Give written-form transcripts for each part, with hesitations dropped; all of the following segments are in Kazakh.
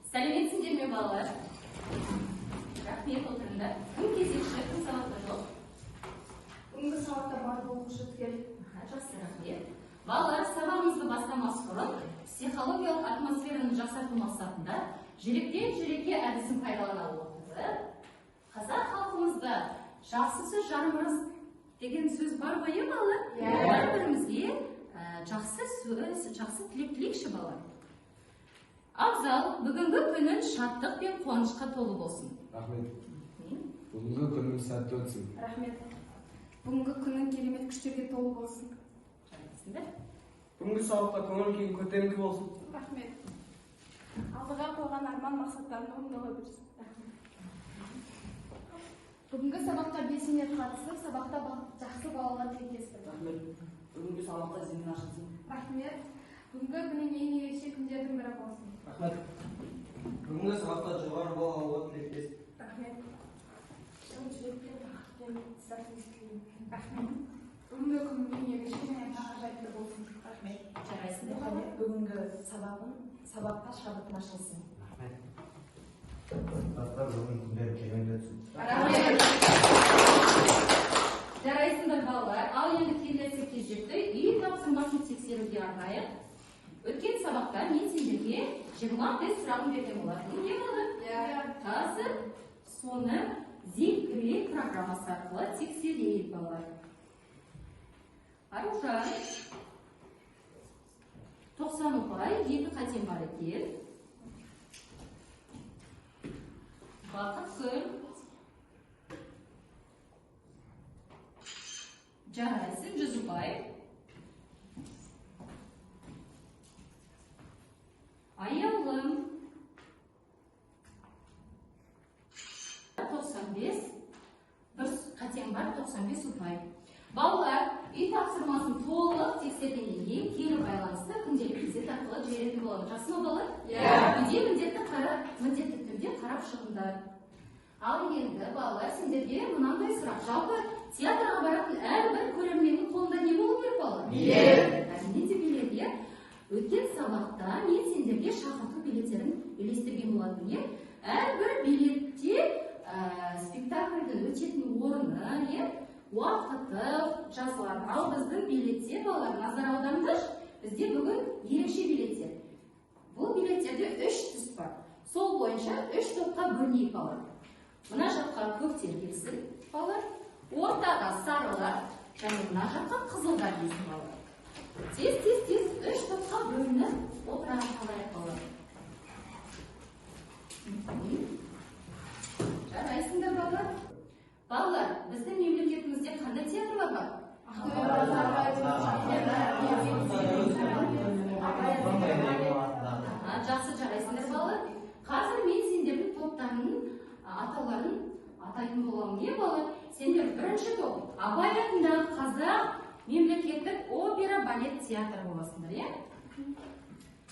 Сәлеметсіңдер ме балалар? Рахмет, отырыңдар. Кім кезекші, кім сабақта жоқ? Бүгінгі сабақта барлық оқушы түгел. Жақсы, рахмет. Балалар, сабағымызды бастамас бұрын психологиялық атмосфераны жақсарту мақсатында жүректен жүрекке әдісін пайдалана отырып, қазақ халқымызда жақсы сөз жарымырыз деген сөз бар ғой, балалар? Бір-бірімізге жақсы сөз, жақсы тілек тілекші балалар. Абзал, бүгінгі күнін шаттық пен қуанышқа толы болсын. Рахмет. Бүгінгі күнің сәтті өтсін. Рахмет. Бүгінгі күнің керемет күштерге толы болсын. Бүгінгі сабақта көңіл күйің көтеріңкі болсын. Рахмет. Алдыға қойған арман мақсаттарын орындала берсін. Бүгінгі сабаққа белсене қатысып, сабақта жақсы балалар тілектестік. Рахмет. Бүгінгі сабақта зейін ашылсын. Рахмет. Бүгінгі күнің ең ерекше күндердің бірі болсын. Рахмет. Бүгінгі сабақта жоғары балл алуға тілектестік. Рахмет. Шын жүрекпен бақытпен сәтіңіз тілеймін. Рахмет. Бүгінгі күнің ең ерекше және тағайынды болсын. Рахмет. Жарайсыңдар. Бүгінгі сабаққа шабытын ашылсын. Рахмет. Сабақта бүгін күндер керемет өтсін. Рахмет. Жарайсыңдар балалар. Ал енді келесі кезекті үй тапсырмасын тексеруге арнайық. Өткен сабақта мен сендерге 20 тест сұрағын берген болатын. Не болды? Қазір соны зекіре программасы арқылы тексерейік балалар. Аружан, 90 ұпай, 2 қатем бар екен. Бақытгүл, жарайсың, 100 ұпай. Аялым, 95, бір қатем бар, 95 ұпай. Балалар, үй тапсырмасын толық тексергеннен кейін кері байланысты күнделікті кезет арқылы жіберетін болады. Жақсы ма балалар? Үйде міндетті түрде қарап шығыңдар. Ал енді балалар, сендерге мынандай сұрақ. Жалпы театрға баратын әрбір көрерменнің қолында не болу керек балалар? Әрине де билет. Өткен сабақта мен сендерге шақырту билеттерін үйлестірген болатын. Әрбір билетте спектакльдің өтетін орны, уақыты жазылған. Ал біздің билетте балалар назар аударыңдар. Бізде бүгін ерекше билеттер. Бұл билеттерде 3 түс бар. Сол бойынша 3 топқа бөлінейік балалар. Мына жаққа көктер келсін балалар. Ортаға сарылар және мына жаққа қызылдар келсін балалар. Тез 3 топқа бөлініп отырған қалайық балалар. Жарайсыңдар балалар. Балалар, біздің мемлекетімізде қандай театрлар бар? Жақсы, жарайсыңдар балалар. Қазір мен сендердің топтарының атауларын атайтын боламын. Не балалар? Сендер бірінші топ Абай атындағы қазақ мемлекеттік опера балет театры боласыңдар,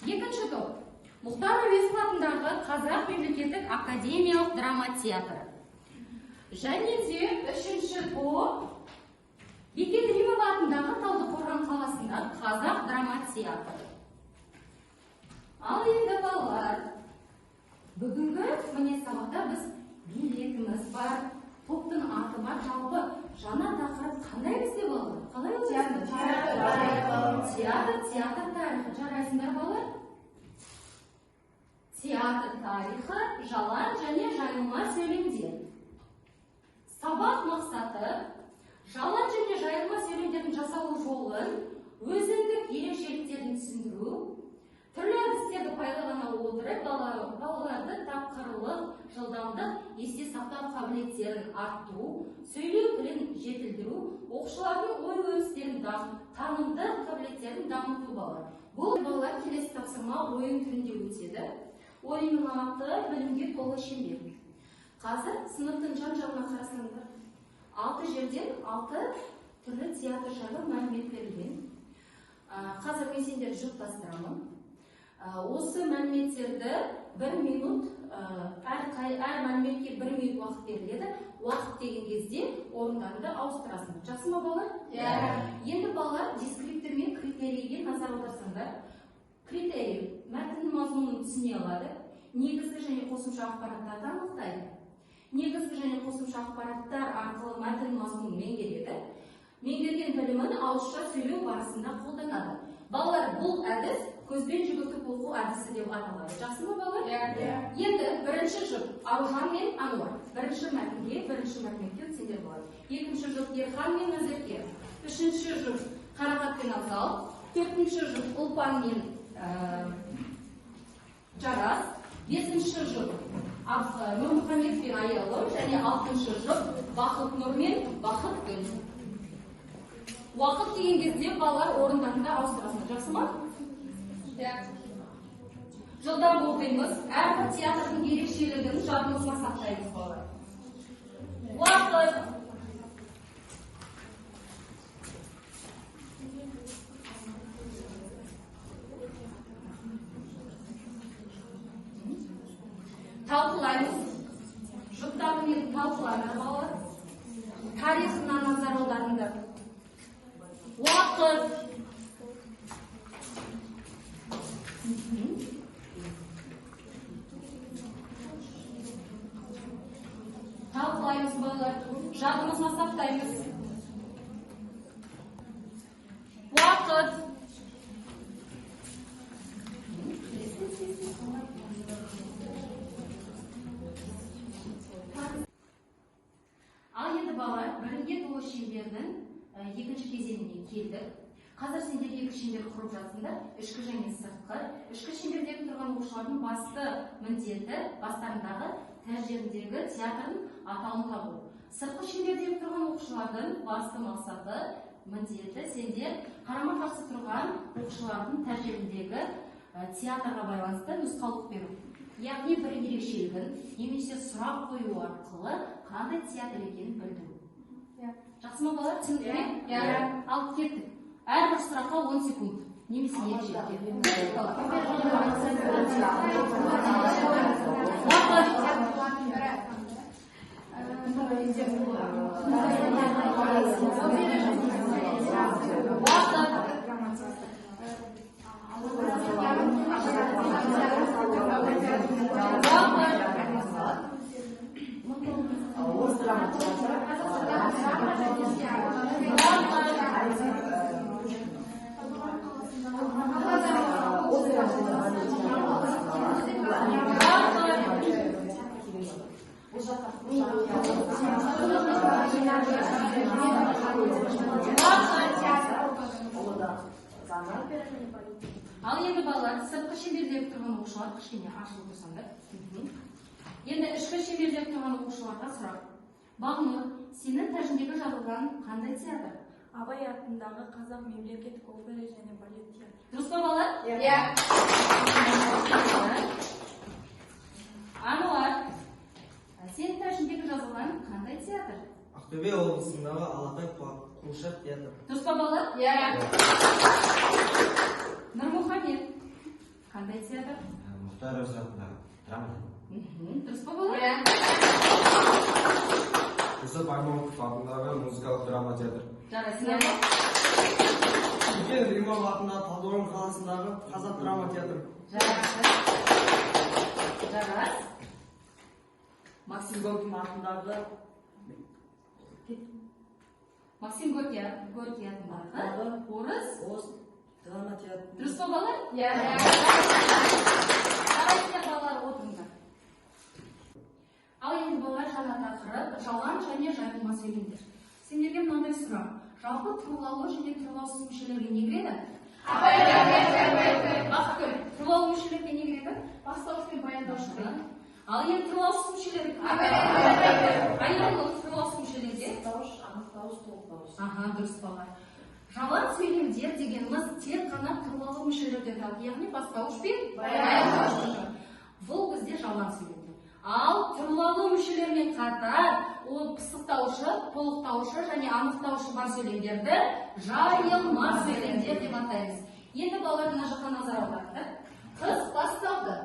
Екінші топ Мұхтар Әуезов атындағы қазақ мемлекеттік академиялық драма театры. Және де үшінші топ Бекет Римова атындағы Талдықорған қаласында қазақ драма театры. Ал енді балалар, бүгінгі міне сабақта біз билетіміз бар, топтың аты бар, жалпы жаңа тақырып қандай бізде балалар? Қалай өтесіңдер? Театр тарихы. Жарайсыңдар балалар? Театр тарихы, жалаң және жайылма сөйлемдер. Сабақ мақсаты жалаң және жайылма сөйлемдердің жасалу жолын, өзіндік ерекшеліктерін түсіндіру, түрлі әдістерді пайдалана отырып балаларды тапқырлық, жылдамдық, есте сақтау қабілеттерін арттыру, сөйлеу тілін жетілдіру, оқушылардың ой өрістерін танымдық қабілеттерін дамыту балалар. Бұл балалар келесі тапсырма ойын түрінде өтеді. Ойынның аты білімге толы шеңбер. Қазір сыныптың жан-жағына қарасаңдар. 6 жерден 6 түрлі театр жайлы мәлімет берілген. Қазір мен сендерді жұптастырамын. Осы мәліметтерді 1 минут, әр мәліметке 1 минут уақыт беріледі. Уақыт деген кезде орындарында ауыстырасың. Жақсы ма балалар? Енді балалар дескриптор мен критерийге назар аударсаңдар. Критерий мәтіннің мазмұнын түсіне алады. негізгі және қосымша ақпараттарды анықтайды. Негізгі және қосымша ақпараттар арқылы мәтін мазмұнын меңгереді. Меңгерген білімін ауызша сөйлеу барысында қолданады. Балалар, бұл әдіс көзбен жүгіртіп оқу әдісі деп аталады. Жақсы ма балалар? Енді бірінші жұп Аружан мен Ануар. Бірінші мәтінге сендер болады. Екінші жұп Ерхан мен Назерке. Үшінші жұп Қарақат пен Абзал. Төртінші жұп Ұлпан мен Жарас. Бесінші жұп Нұрмұхамед пен Аялы. Және алтыншы жұп Бақыт Нұр мен Бақыт Гүл. Уақыт деген кезде балалар орындарында ауыстырасыңдар. Жақсы ма? Жылдам оқимыз. Әрбір театрдың ерекшелігін жадымызға сақтаймыз балалар. Уақыт. Талқылаймыз. Жұптарымен талқылаймыз балалар. Тарихына назар аударыңдар. Уақыт. Талқылаймыз балалар. Жадымызға сақтаймыз. Уақыт. Ал енді балалар, бірінге толы шеңбердің екінші кезеңіне келдік. Қазір сендер екі шеңбер құрып жатсыңдар, ішкі және сыртқы. Ішкі шеңбердегі тұрған оқушылардың басты міндеті бастарындағы тәжірибедегі театрдың атауын табу. Сыртқы шеңбердегі тұрған оқушылардың басты мақсаты міндеті сендер қарама-қарсы тұрған оқушылардың тәжірибедегі театрға байланысты нұсқаулық беру. Яғни бір ерекшелігін немесе сұрақ қою арқылы қандай театр екенін білдіру. Жақсы ма балалар? Түсіндіңдер ме? Алып кеттік. Әрбір сұраққа 10 секунд. Немесе ерекшелікке. Ал енді балалар, сыртқы шеңбердегі тұрған оқушылар кішкене ашылып тұрсаңдар. Енді ішкі шеңбердегі тұрған оқушыларға сұрақ. Бағнұр, сенің тәжіндегі жазылған қандай театр? Абай атындағы Қазақ мемлекеттік опера және балет театры. Дұрыс па балалар? Ануар, сенің тәжіндегі жазылған қандай театр? Ақтөбе облысындағы Алақай қуыршақ театры. Дұрыс па балалар? Нұрмұхамед, қандай театр? Мұхтар Әуезовтың драма. Дұрыс па балалар? Жүсіп Аймауытов атындағы музыкалық драма театр. Жарас. Үлкен Римов атындағы Талдықорған қаласындағы Қазақ драма театры. Жарас. Максим Горький атындағы Максим Горький атындағы орыс драма театры. дұрыс па балалар? Қарайсыздар балалар, отырыңдар. Ал енді балалар, жаңа тақырып жалған және жайылма сөйлемдер. Сендерге мынандай сұрақ. Жалпы тұрлаулы және тұрлаусыз мүшелерге не кіреді? Бақытгүл, тұрлаулы мүшелерге не кіреді? Бастауыш пен баяндаушы. Ал енді тұрлаусыз мүшелерге Аялы тұрлаусыз мүшелерге Анықтауыш, толықтауыш. дұрыс балалар. Жалған сөйлемдер дегеніміз тек қана тұрлаулы мүшелерден тұрады, яғни бастауыш пен баяндаушы. Бұл бізде жалған сөйлемдер. Ал тұрлаулы мүшелермен қатар ол пысықтаушы, толықтаушы және анықтаушы бар сөйлемдерді жайылма сөйлемдер деп атаймыз. Енді балалар мына жаққа назар аударыңдар. Қыз басталды.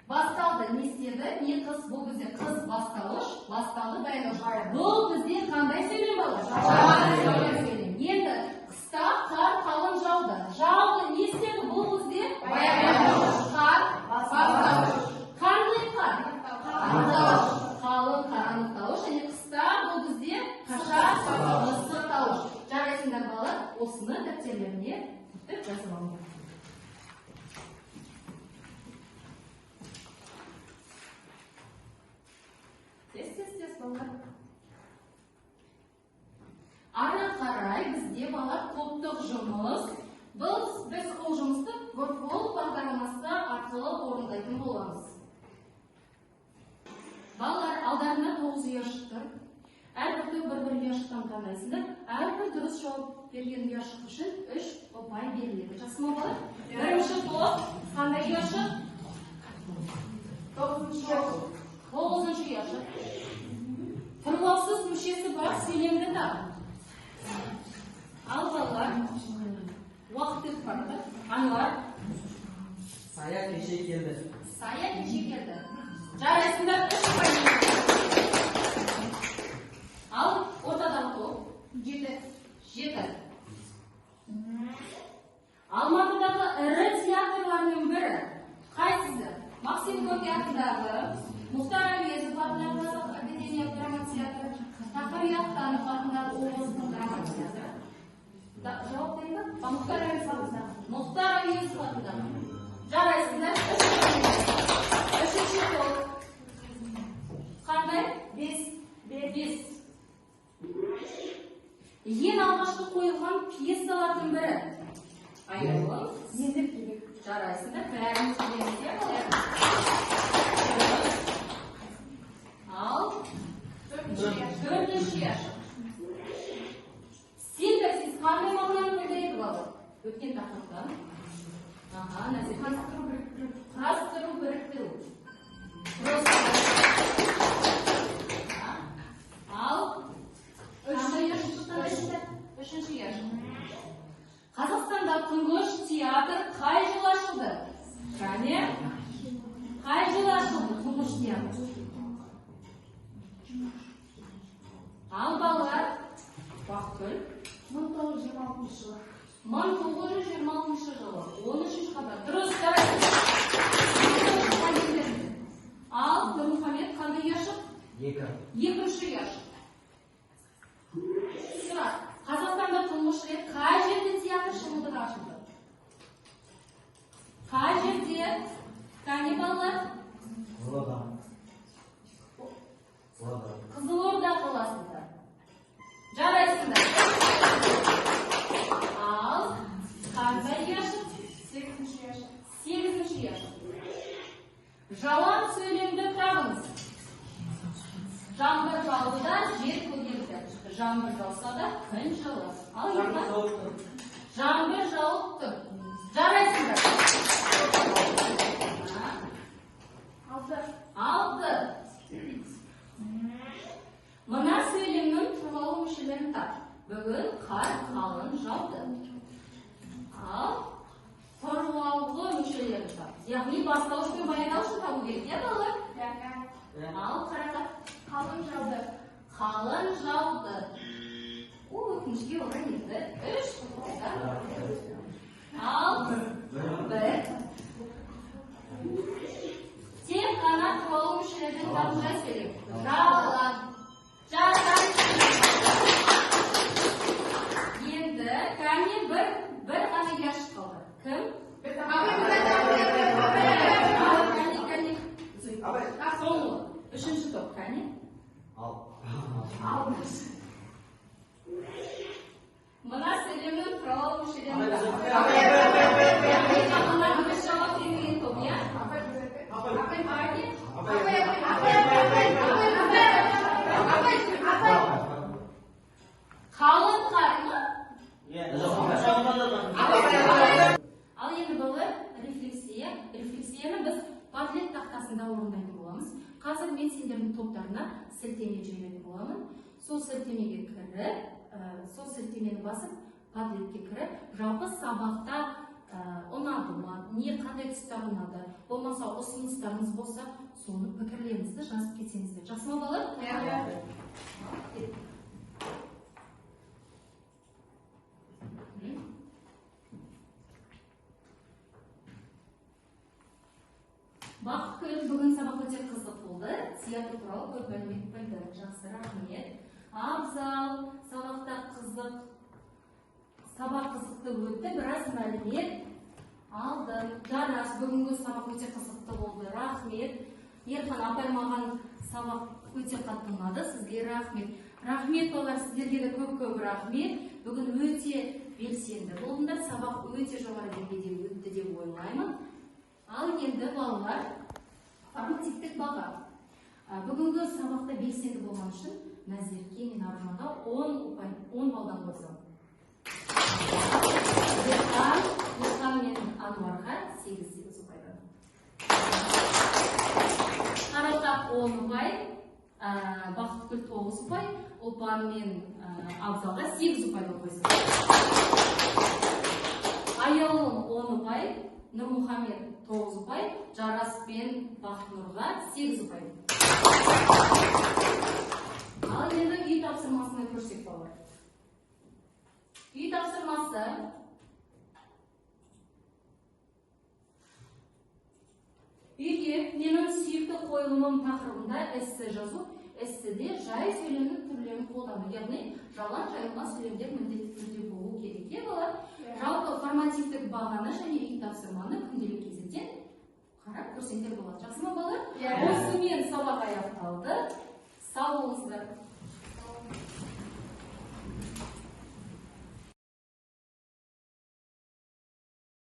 Басталды, не істеді? Не қыз? Бұл бізде қыз бастауыш, басталды баяндаушы. Бұл бізде қандай сөйлем балалар? Жалған сөйлем. Енді қыста қар қалың жауды. Жауды не істеді? Бұл бізде баяндаушы. Қар бастауыш. Қарды жұмыс. Біз ол жұмысты Workflow бағдарламасы арқылы орындайтын боламыз. Балалар, алдарында 9 ұяшық тұр. Әрбір бір ұяшықтан таңдайсыңдар. Әрбір дұрыс жауап берген ұяшық үшін 3 ұпай беріледі. Жақсы ма балалар? Бірінші топ қандай ұяшық? 9-шы ұяшық. Тұрлаусыз мүшесі бар сөйлемді тап. Ал балалар, уақыт өтіп барды. Ануар. Saya kеше келді. Сая кеше келді. Жарайсыңдар 3 ұпай беріледі. Ал ортадан топ 7. Алматыдағы ірі театрларының бірі қайсысы? Максим Горький атындағы, Мұхтар Әуезов атындағы Академия драма театры, Тахауи Ахтанов атындағы облыстық драма театры. Жауап берейін бе? Мұхтар Әуезов атындағы. Мұхтар Әуезов атындағы. Жарайсыңдар 3-ші топ. Қандай? 5. Ең алғашқы қойылған пьесалардың бірі. Айырылым. Жарайсыңдар, бәріміз білеміз бе? Ал 4-ші ұяшық. Синтаксис қандай мағынаны білдіреді балалар? Өткен тақырыптан. Назихан, құрастыру, біріктіру. Ал 3-ші ұяшық. Қазақстанда тұңғыш театр қай жылы ашылды? Және қай жылы ашылды тұңғыш театр? Ал балалар, Бақытгүл. 1926 жылы. 1926 жылы. 13-ші қабат. Дұрыс. Ал Нұрмұхамед қандай ұяшық? 2-ші ұяшық. Сұрақ. Қазақстанда тұңғыш рет қай жерде театр шымылдығы ашылды? Қай жерде? Қане балалар? Қызылорда қаласында. Жарайсыңдар. Ал қандай ұяшық? 8-ші ұяшық. Жалаң сөйлемді табыңыз. Жаңбыр жауды да жер көгерді. Жаңбыр жауса да күн жылы. Ал ертең жаңбыр жауып тұр. Жарайсыңдар. 6. Мына сөйлемнің тұрлаулы мүшелерін тап. Бүгін қар қалың жауды. Ал тұрлаулы мүшелерін тап. Яғни бастауыш пен баяндауышын табу керек, иә балалар? Ал қарақат. Қалың жауды. Қалың жауды. Өкінішке орай еді. 3. Ал 1. Тек қана тұрлаулы мүшелерден табылжай сөйлем. Жауған. Енді кәне бір ғана ұяшық қалды. Кім? Соңғы. 3-ші топ, кәне? Мына сөйлемнің тұрлаулы мүшелерін табылжай. Біз жауап бермеген топ, иә? Қалың қар ма? Ал енді балалар, рефлексияны біз Padlet тақтасында орындайтын боламыз. Қазір мен сендердің топтарына сілтеме жіберетін боламын. Сол сілтемеге кіріп, сол сілтемені басып, Padletке кіріп, жалпы сабақта ұнады ма, не қандай тұстар ұнады, болмаса ұсыныстарыңыз болса, соны пікірлеріңізді жазып кетсеңіздер. Жақсы ма балалар? Бақытгүл, бүгін сабақ өте қызық болды. Театр туралы көп мәлімет білді. Жақсы, рахмет. Абзал, сабақта қызық. Сабақ қызықты өтті, біраз мәлімет алдым. Жарас, бүгінгі сабақ өте қызықты болды. Рахмет. Ерхан апай маған сабақ өте қатты ұнады. Сізге рахмет. Рахмет балалар, сіздерге де көп-көп рахмет. Бүгін өте белсенді болдыңдар, сабақ өте жоғары деңгейде өтті деп ойлаймын. Ал енді балалар, формативтік баға. Бүгінгі сабақта белсенді болған үшін Назерке мен Арманға 10 балдан қойсам. Мұқан мен Ануарға 8 ұпайдан. Қарақақ 10 ұпай, Бақытгүл 9 ұпай, Ұлпан мен Абзалға 8 ұпайдан қойсам. Аялым 10 ұпай, Нұрмұхамед 9 ұпай, Жарас пен Бақытнұрға 8 ұпай. Ал енді үй тапсырмасына көрсек балалар. Үй тапсырмасы үйге менің сүйікті қойылымым тақырыбында эссе жазу. Эсседе жай сөйлемнің түрлерін қолдану, яғни жалаң жайылма сөйлемдер міндетті түрде болу керек. Балалар, жалпы формативтік бағаны және үй тапсырманы күнделік кезектен қарап көрсеңдер болады. Жақсы ма балалар? Осымен сабақ аяқталды.